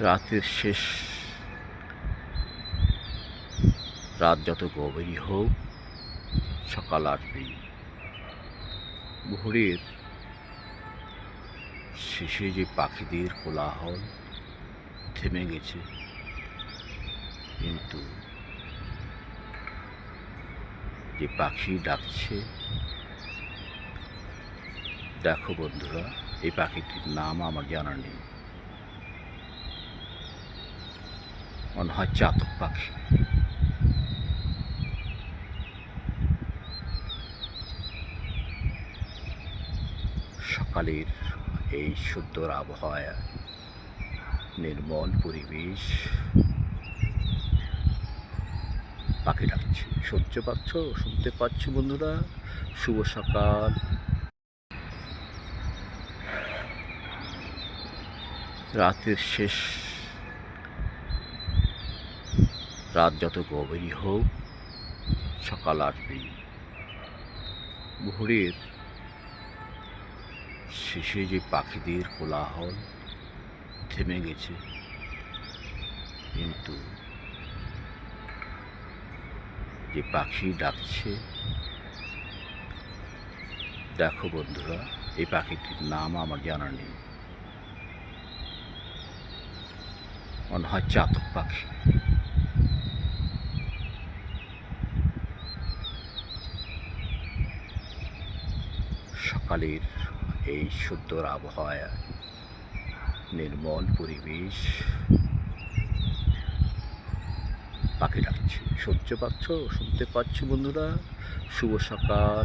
রাতের শেষ রাত যত গভীরই হোক, সকাল আসবেই। ভোরের শেষে যে পাখিদের কোলাহল থেমে গেছে, কিন্তু যে পাখি ডাকছে, দেখো বন্ধুরা, এই পাখিটির নাম আমার জানা নেই। মনে হয় চাতক পাখি। সকালের এই সুন্দর আবহাওয়া, নির্মল পরিবেশ, পাখি ডাকছে। শুনতে পাচ্ছ? শুনতে পাচ্ছ বন্ধুরা? শুভ সকাল। রাতের শেষ রাত যত গভীরই হোক, সকাল আসবেই। ভোরের শেষে যে পাখিদের কোলাহল থেমে গেছে, কিন্তু যে পাখি ডাকছে, দেখো বন্ধুরা, এই পাখিটির নাম আমার জানা নেই। মনে হয় চাতক পাখি। সকালের এই সুন্দর আবহাওয়া, নির্মল পরিবেশ, পাখি ডাকছে। শুনতে পাচ্ছ? শুনতে পাচ্ছ বন্ধুরা? শুভ সকাল।